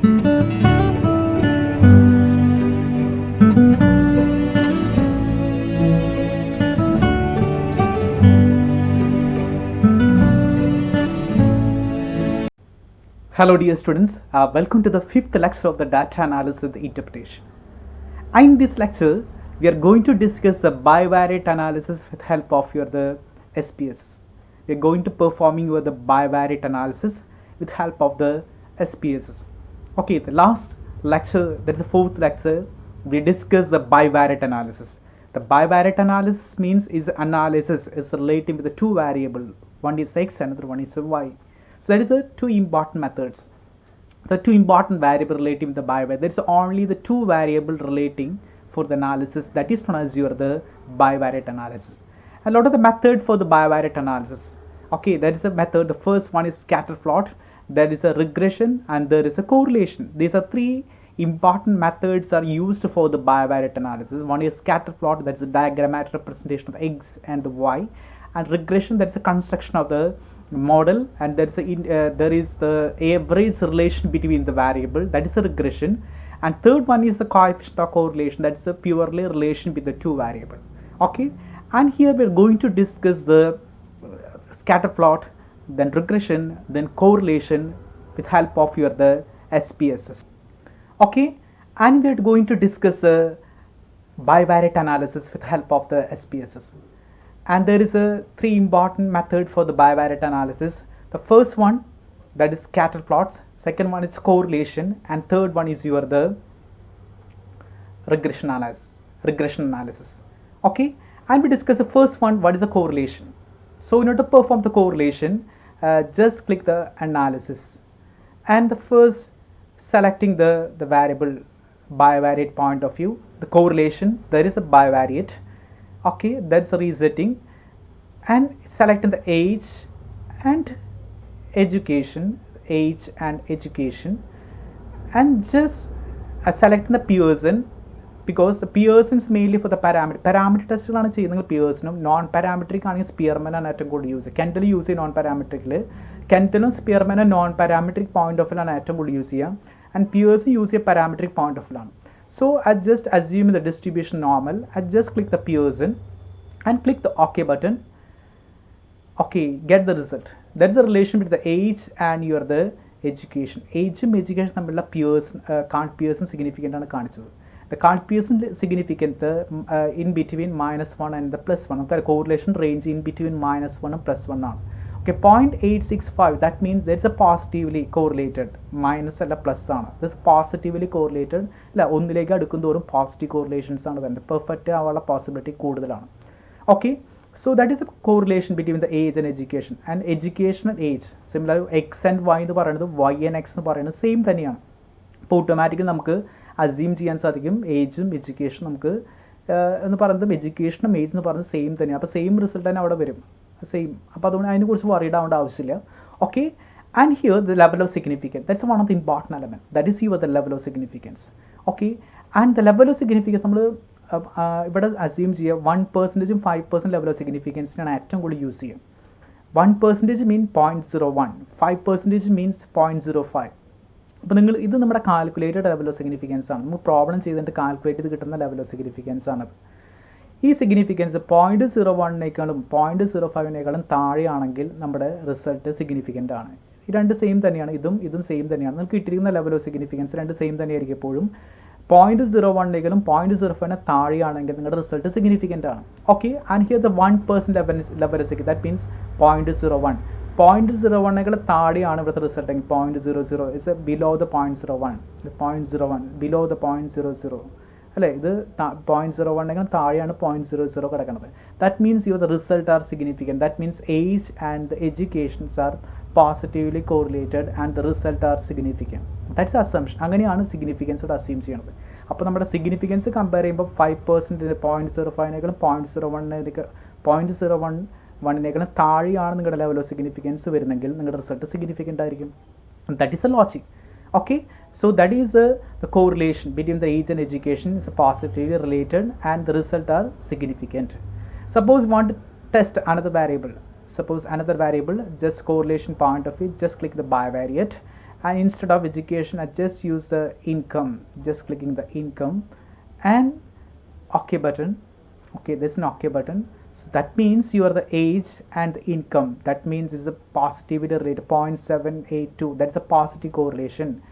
Hello dear students, welcome to the fifth lecture of the data analysis and interpretation. In this lecture, we are going to discuss the bivariate analysis with help of the SPSS. We are going to performing the bivariate analysis with help of the SPSS. Okay, the last lecture, that's the fourth lecture, we discussed the bivariate analysis. The bivariate analysis means is analysis is relating with the two variable, one is x, another one is y. So that is the two important methods. The two important variable relating with the bivariate. There is only the two variable relating for the analysis, that is known as the bivariate analysis. A lot of the method for the bivariate analysis. Okay, that is a method. The first one is scatter plot. There is a regression and there is a correlation. These are three important methods are used for the bivariate analysis. One is scatter plot, that is a diagrammatic representation of x and the y, and regression, that is a construction of the model, and there is the average relation between the variable, that is a regression, and third one is the coefficient of correlation, that is a purely relation with the two variable. Okay, and here we are going to discuss the scatter plot, then regression, then correlation with help of the SPSS. Okay, and we are going to discuss bivariate analysis with help of the SPSS. And there is a three important method for the bivariate analysis. The first one, that is scatter plots, second one is correlation, and third one is the regression analysis. Okay, and we discuss the first one, what is the correlation. So in order to perform the correlation, just click the analysis, and the first selecting the variable bivariate point of view, the correlation, there is a bivariate. Okay, that's resetting, and selecting the age and education, and just selecting the Pearson, because the Pearson is mainly for the parameter test Pearson, non-parametric Spearman and atom good use. Kendall use non-parametric, Kendall Spearman and non-parametric point of view and atom good use, and Pearson use a parametric point of view. So I just assume the distribution normal. I just click the Pearson and click the OK button. Okay, get the result. That is the relation between the age and the education. Age and education are Pearson, can't Pearson significant. The can't Pearson significant in between -1 and the +1. The correlation range in between -1 and +1. Okay, 0.865, that means there is a positively correlated, minus and plus. This is positively correlated. Positive correlations are the perfect possibility. Okay, so that is a correlation between the age and education. And education and age, similar x and y, y and x same thing. Automatically assume age and education education and age same thing. Same result same. Okay, and here the level of significance, that's one of the important elements, that is the level of significance. Okay, and the level of significance assume 1% and 5% level of significance in atom good use 1% means 0.01, 5% means 0.05. This is the calculated level of significance. We problem calculate the level of significance. This significance 0.01 0.05 താഴെയാണെങ്കിൽ നമ്മുടെ result significant ആണ്. ഈ രണ്ട് same തന്നെയാണ്, ഇതും same തന്നെയാണ്. നമുക്ക് കിട്ടിയിരിക്കുന്ന ലെവൽ ഓഫ് സിഗ്നിഫിക്കൻസ് രണ്ട് സെയിം തന്നെയായിരിക്കും എപ്പോഴും. 0.01 0.05 താഴെയാണെങ്കിൽ നിങ്ങളുടെ റിസൾട്ട് സിഗ്നിഫിക്കൻ്റ് ആണ്. Okay, and here the 1% level that means 0.01. 0.01 താഴെയാണ് ഇവിടുത്തെ റിസൾട്ട് എങ്കിൽ 0.00 is below the 0.01, 0.01 below the 0.00 അല്ലേ. ഇത് 0.01 താഴെയാണ് 0.00 കിടക്കുന്നത്. That means the result are significant. That means age and the educations are positively correlated and the result are significant. That's the assumption. അങ്ങനെയാണ് significance assume ചെയ്യുന്നത്. അപ്പോൾ നമ്മുടെ significance compare ചെയ്യുമ്പോൾ 5% 0.05 0.01 താഴെയാണ് നിങ്ങളുടെ ലെവൽ ഓഫ് സിഗ്നിഫിക്കൻസ് വരുന്നെങ്കിൽ നിങ്ങളുടെ റിസൾട്ട് സിഗ്നിഫിക്കൻ്റ് ആയിരിക്കും. That is A logic. Okay, so that is the correlation between the age and education is positively related and the result are significant. Suppose you want to test another variable. Suppose another variable, just correlation point of view, just click the bivariate and instead of education I just use the income, just clicking the income and OK button. Okay, there's an OK button. So that means you are the age and the income, that means is a positivity rate 0.782, that's a positive correlation,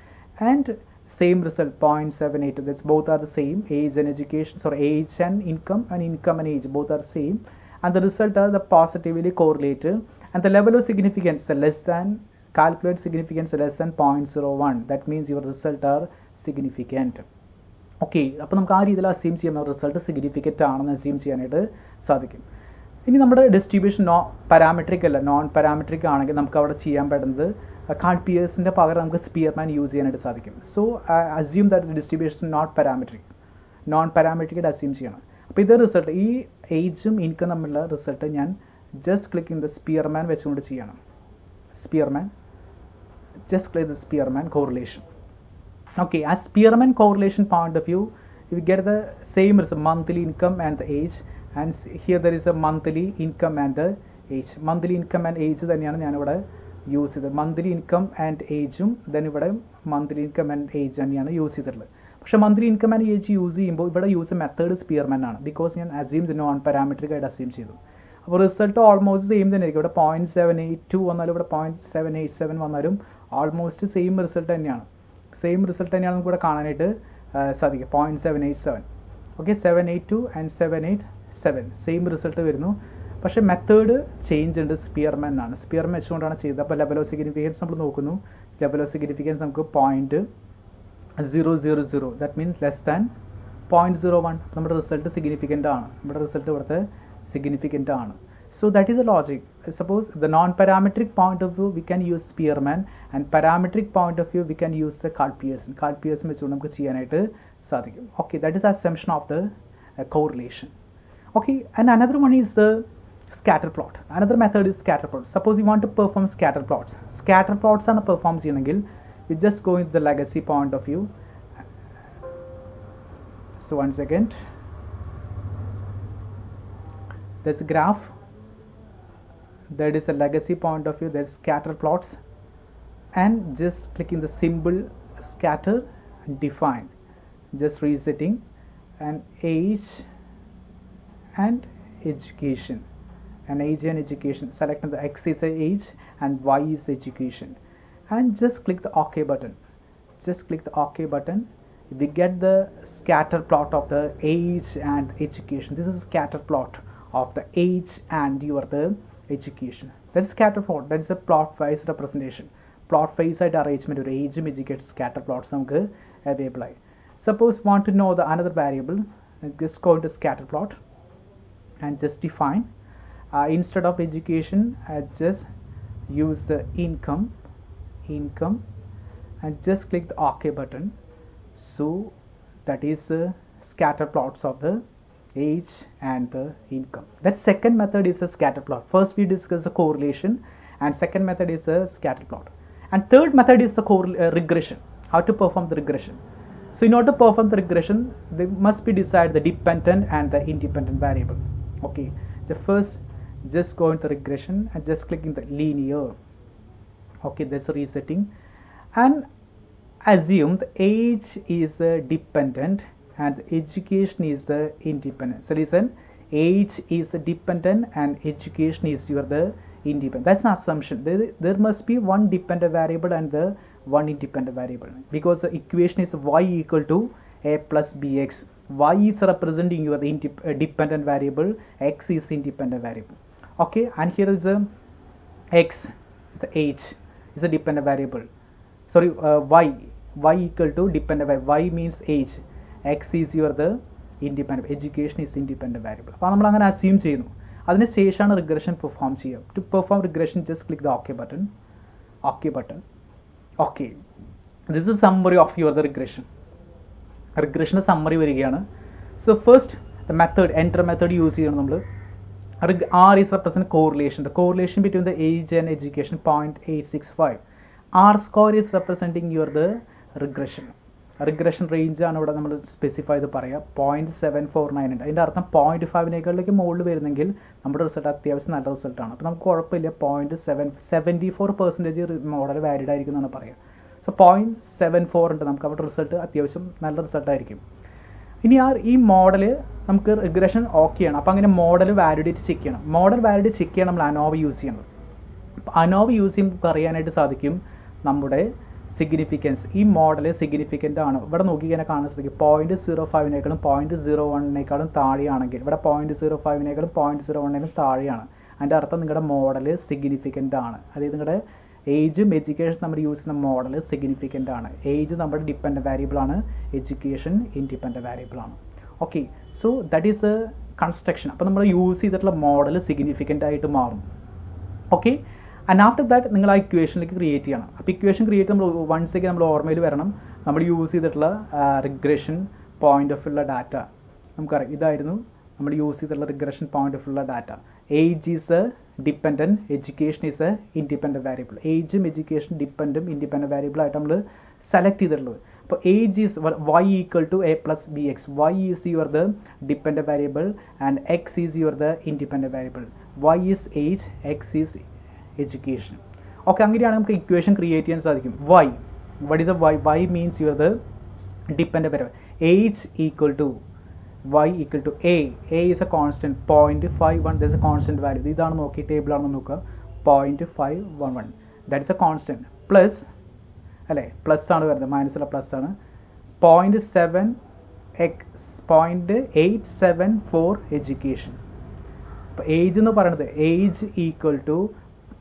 and same result 0.782, that's both are the same, age and education, sorry, age and income and age both are same, and the result are the positively correlated, and the level of significance less than, calculate significance less than 0.01, that means your result are significant. Okay, അപ്പോൾ നമുക്ക് ആ രീതിയിൽ assume ചെയ്യാം result significant ആണെന്ന് assume ചെയ്യാനായിട്ട് സാധിക്കും. ഇനി നമ്മുടെ ഡിസ്ട്രിബ്യൂഷൻ പാരാമെട്രിക് അല്ല, നോൺ പാരാമെട്രിക് ആണെങ്കിൽ നമുക്ക് അവിടെ ചെയ്യാൻ പറ്റുന്നത് കാർഡ് പിയേഴ്സിൻ്റെ പകരം നമുക്ക് സ്പിയർമാൻ യൂസ് ചെയ്യാനായിട്ട് സാധിക്കും. So assume that distribution non parametric assume ചെയ്യണം. അപ്പോൾ ഇത് റിസൾട്ട് ഈ ഏജും ഇൻകം തമ്മിലുള്ള റിസൾട്ട് ഞാൻ ജസ്റ്റ് ക്ലിക്ക് ദ സ്പിയർമാൻ വെച്ചുകൊണ്ട് ചെയ്യണം. Spearman, just click the Spearman correlation. Okay, as Spearman correlation point of view, you get the same as a monthly income and the age, and here there is a monthly income and the age. Monthly income and age തന്നെയാണ് ഞാനിവിടെ use ചെയ്തത്. Monthly income and ഏജും then ഇവിടെ monthly income and age തന്നെയാണ് use ചെയ്തിട്ടുള്ളത്. പക്ഷേ monthly income and age use ചെയ്യുമ്പോൾ ഇവിടെ use method Spearman ആണ്, ബിക്കോസ് ഞാൻ അസ്യൂം നോൺ പാരാമെട്രിക് ആയിട്ട് അസ്യൂം ചെയ്തു. അപ്പോൾ റിസൾട്ട് ഓൾമോസ്റ്റ് സെയിം തന്നെ ആയിരിക്കും. ഇവിടെ 0.782 വന്നാലും ഇവിടെ 0.787 വന്നാലും ഓൾമോസ്റ്റ് സെയിം റിസൾട്ട് തന്നെയാണ്. സെയിം റിസൾട്ട് തന്നെയാണ് നമുക്ക് ഇവിടെ കാണാനായിട്ട് സാധിക്കും. 0.787, ഓക്കെ, 782 ആൻഡ് 787 സെയിം റിസൾട്ട് വരുന്നു. പക്ഷേ മെത്തേഡ് ചേഞ്ച് ഉണ്ട്, സ്പിയർമാൻ ആണ്. സ്പിയർമാൻ വെച്ചുകൊണ്ടാണ് ചെയ്തത്. അപ്പോൾ ലെവൽ ഓഫ് സിഗ്നിഫിക്കൻസ് നമ്മൾ നോക്കുന്നു. ലെവൽ ഓഫ് സിഗ്നിഫിക്കൻസ് നമുക്ക് 0.000, ദാറ്റ് മീൻസ് ലെസ് ദാൻ 0.01. നമ്മുടെ റിസൾട്ട് സിഗ്നിഫിക്കൻ്റ് ആണ്. നമ്മുടെ റിസൾട്ട് ഇവിടുത്തെ സിഗ്നിഫിക്കൻ്റ് ആണ്. So that is the logic. Suppose the non-parametric point of view we can use Spearman, and parametric point of view we can use the Karl Pearson. Karl Pearson വെച്ചുകൊണ്ട് നമുക്ക് ചെയ്യാനായിട്ട് സാധിക്കും. Okay, that is the assumption of the correlation. Okay, and another one is the scatter plot. Another method is scatter plot. Suppose you want to perform scatter plots. Scatter plots ആണ് perform ചെയ്യണമെങ്കിൽ we just go with the legacy point of view. So one second. There's a graph. That is a legacy point of view. There's scatter plots, and just clicking the symbol scatter, define, just resetting, and age and education, and age and education, selecting the X is age and Y is education, and just click the OK button. Just click the OK button. We get the scatter plot of the age and education. This is a scatter plot of the age and the education. That's scatter plot. That is a plot wise representation. Plot wise arrangement ഒരു ഏജും educate scatter plots നമുക്ക് available ആയി. Suppose want to know the another variable, just go to scatter plot and just define. Instead of education, just use the income, and just click the OK button. So that is scatter plots of the age and the income. That second method is a scatter plot. First we discussed the correlation, and second method is a scatter plot, and third method is the regression. How to perform the regression? So in order to perform the regression, they must be decided the dependent and the independent variable. Okay, the first just go into regression and just clicking the linear. Okay, there's a resetting, and assume the age is dependent and education is the independent. So listen, age is the dependent and education is the independent. That's an assumption. There must be one dependent variable and the one independent variable, because the equation is y equal to a plus bx. Y is representing your dependent variable, x is independent variable. Okay, and here is a x, the age is a dependent variable. Sorry, y equal to dependent variable. Y means age, x is the independent, education is independent variable. അപ്പോൾ നമ്മൾ അങ്ങനെ assume ചെയ്യുന്നു. അതിന് ശേഷമാണ് regression perform ചെയ്യുക. To perform regression just click the OK button. Okay, this is summary of your the റിഗ്രഷൻ്റെ summary വരികയാണ്. So first the method, enter method use ചെയ്യണം നമ്മൾ. R is represent correlation. The correlation between the age and education 0.865. R score is representing the regression. Regression റേഞ്ചാണ് ഇവിടെ നമ്മൾ specify ചെയ്ത് പറയുക. 0.749 ഉണ്ട്. അതിൻ്റെ അർത്ഥം 0.5 മുകളിൽ വരുന്നെങ്കിൽ നമ്മുടെ റിസൾട്ട് അത്യാവശ്യം നല്ല റിസൾട്ടാണ്. അപ്പോൾ നമുക്ക് കുഴപ്പമില്ല. 0.74% മോഡൽ വാലിഡ് ആയിരിക്കും എന്നാണ് പറയുക. സോ 0.74 ഉണ്ട് നമുക്ക് അവിടെ റിസൾട്ട് അത്യാവശ്യം നല്ല റിസൾട്ടായിരിക്കും. ഇനി ഈ മോഡൽ നമുക്ക് റിഗ്രഷൻ ഓക്കെ ആണ്. അപ്പോൾ അങ്ങനെ മോഡൽ വാലിഡേറ്റ് ചെക്ക് ചെയ്യണം. മോഡൽ വാലിഡേറ്റ് ചെക്ക് ചെയ്യാൻ നമ്മൾ അനോവ യൂസ് ചെയ്യണം. അപ്പോൾ അനോവ യൂസ് ചെയ്യുമ്പോൾ അറിയാനായിട്ട് സാധിക്കും നമ്മുടെ സിഗ്നിഫിക്കൻസ്, ഈ മോഡൽ സിഗ്നിഫിക്കൻ്റ് ആണ്. ഇവിടെ നോക്കിക്കഴിഞ്ഞാൽ കാണാൻ സാധിക്കും 0.05 0.01 താഴെയാണെങ്കിൽ, ഇവിടെ 0.05 0.01 താഴെയാണ്. അതിൻ്റെ അർത്ഥം നിങ്ങളുടെ മോഡൽ സിഗ്നിഫിക്കൻ്റ് ആണ്. അതായത് നിങ്ങളുടെ ഏജും എഡ്യൂക്കേഷൻ നമ്മൾ യൂസ് ചെയ്യുന്ന മോഡൽ സിഗ്നിഫിക്കൻ്റ് ആണ്. ഏജ് നമ്മുടെ ഡിപ്പെൻഡൻറ്റ് വേരിയബിൾ ആണ്, എഡ്യൂക്കേഷൻ ഇൻഡിപെൻഡൻറ്റ് വേരിയബിൾ ആണ്. Okay, so that is A construction. അപ്പോൾ നമ്മൾ യൂസ് ചെയ്തിട്ടുള്ള മോഡൽ സിഗ്നിഫിക്കൻ്റ് ആയിട്ട് മാറും. ഓക്കെ, ആൻഡ് ആഫ്റ്റർ ദാറ്റ് നിങ്ങൾ ആ ഇക്വേഷനിലേക്ക് ക്രിയേറ്റ് ചെയ്യണം. അപ്പോൾ ഇക്വേഷൻ ക്രിയേറ്റ് നമ്മൾ വൺസേക്ക് നമ്മൾ ഓർമ്മയിൽ വരണം, നമ്മൾ യൂസ് ചെയ്തിട്ടുള്ള റിഗ്രഷൻ പോയിൻ്റ് ഓഫ് ഉള്ള ഡാറ്റ നമുക്കറിയാം. ഇതായിരുന്നു നമ്മൾ യൂസ് ചെയ്തിട്ടുള്ള റിഗ്രഷൻ പോയിൻ്റ് ഓഫ് ഉള്ള data. Age is a dependent, education is a independent variable. ഏജും എഡ്യൂക്കേഷൻ ഡിപ്പെൻഡും ഇൻഡിപെൻഡൻറ്റ് വേരിയബിൾ ആയിട്ട് നമ്മൾ സെലക്ട് ചെയ്തിട്ടുള്ളത്. അപ്പോൾ age is y equal to a plus B X. y is your the dependent variable and x is your the independent variable. y is age, x is education. Okay, അങ്ങനെയാണ് നമുക്ക് equation create ചെയ്യാൻ സാധിക്കും. y, what is a y? y means you are the dependent variable. age equal to y equal to a is a constant 0.51. there is a constant value. ഇതാണ് നോക്കി ടേബിളാണെന്ന് നോക്കുക. 0.511 that is a constant. Plus അല്ലേ, plus ആണ് വരുന്നത്, minus അല്ല plus ആണ്. 0.874 education. അപ്പോൾ age എന്ന് പറയുന്നത്, ഏജ് ഈക്വൽ ടു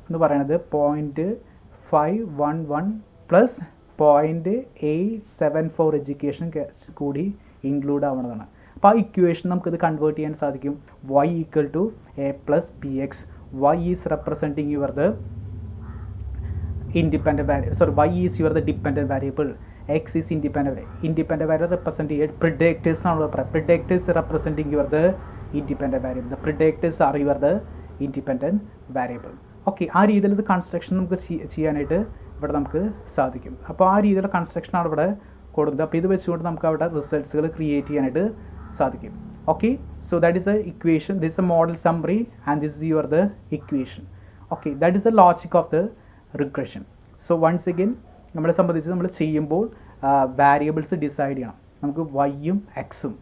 എന്ന് പറയുന്നത് 0.511 പ്ലസ് 0.874 എഡ്യൂക്കേഷൻ കൂടി ഇൻക്ലൂഡ് ആവുന്നതാണ്. അപ്പോൾ ആ ഇക്വേഷൻ നമുക്കിത് കൺവേർട്ട് ചെയ്യാൻ സാധിക്കും. y equal to a plus B X. y is representing your the independent variable, sorry y is your the dependent variable, x is independent variable represent ചെയ്യുക. Predictors എന്നാണ് പറയുക. Predictors representing your the independent variable. The predictors are your the independent variable. Okay, ആ രീതിയിൽ ഇത് construction നമുക്ക് ചെയ്യാനായിട്ട് ഇവിടെ നമുക്ക് സാധിക്കും. അപ്പോൾ ആ രീതിയിലുള്ള കൺസ്ട്രക്ഷനാണ് ഇവിടെ കൊടുക്കുന്നത്. അപ്പോൾ ഇത് വെച്ചുകൊണ്ട് നമുക്ക് അവിടെ റിസൾട്ട്സുകൾ ക്രിയേറ്റ് ചെയ്യാനായിട്ട് സാധിക്കും. Okay, so that is a equation, this a model summary and this is your the equation. Okay, that is the logic of the regression. So once again നമ്മളെ സംബന്ധിച്ച് നമ്മൾ ചെയ്യുമ്പോൾ വാരിയബിൾസ് ഡിസൈഡ് ചെയ്യണം. നമുക്ക് വൈയും എക്സും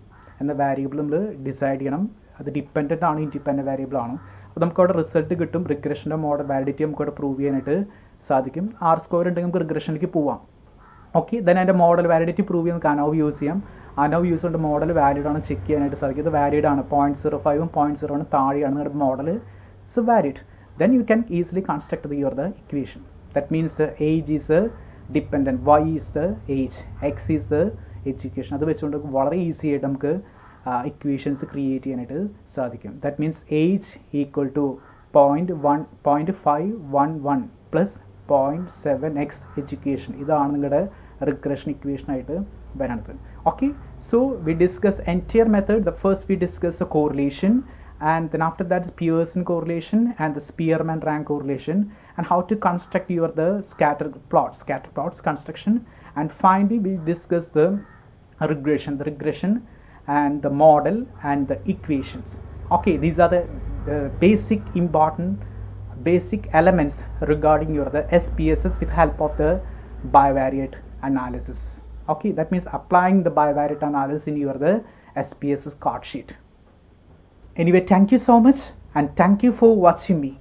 എന്ന വാരിയബിൾ നമ്മൾ ഡിസൈഡ് ചെയ്യണം. അത് ഡിപ്പെൻഡൻ്റ് ആണ്, ഇൻഡിപെൻഡൻറ്റ് വേരിയബിൾ ആണ്. അപ്പോൾ നമുക്കവിടെ റിസൾട്ട് കിട്ടും. റിഗ്രഷൻ്റെ മോഡൽ വാലിഡിറ്റി നമുക്കവിടെ പ്രൂവ് ചെയ്യാനായിട്ട് സാധിക്കും. ആർ സ്ക്വയർ ഉണ്ടെങ്കിൽ നമുക്ക് റിഗ്രഷനിലേക്ക് പോവാം. ഓക്കെ, ദെൻ അതിൻ്റെ മോഡൽ വാലിഡിറ്റി പ്രൂവ് ചെയ്യാൻ നമുക്ക് അനോവ് യൂസ് ചെയ്യാം. അനോവ് യൂസ് കൊണ്ട് മോഡൽ വാലിഡ് ആണ് ചെക്ക് ചെയ്യാനായിട്ട് സാധിക്കും. ഇത് വാലിഡ് ആണ്, 0.05 0.01 താഴെയാണ് നിങ്ങളുടെ model. It's valid. Then you can easily construct the equation. That means the age is dependent, y is the age, x is the education. അത് വെച്ചുകൊണ്ട് വളരെ ഈസി ആയിട്ട് നമുക്ക് ഇക്വേഷൻസ് ക്രിയേറ്റ് ചെയ്യാനായിട്ട് സാധിക്കും. That means age equal to 0.511 plus 0.7x education. ഇതാണ് നിങ്ങളുടെ regression ഇക്വേഷനായിട്ട് വരുന്നത്. Okay, so we discuss entire method. The first we discuss a correlation, and then after that is Pearson correlation and the Spearman rank correlation, and how to construct the scatter plots construction, and finally we discuss the regression and the model and the equations. Okay, these are the basic elements regarding the SPSS with help of the bivariate analysis. Okay, that means applying the bivariate analysis in the SPSS card sheet. Anyway, thank you so much and thank you for watching me.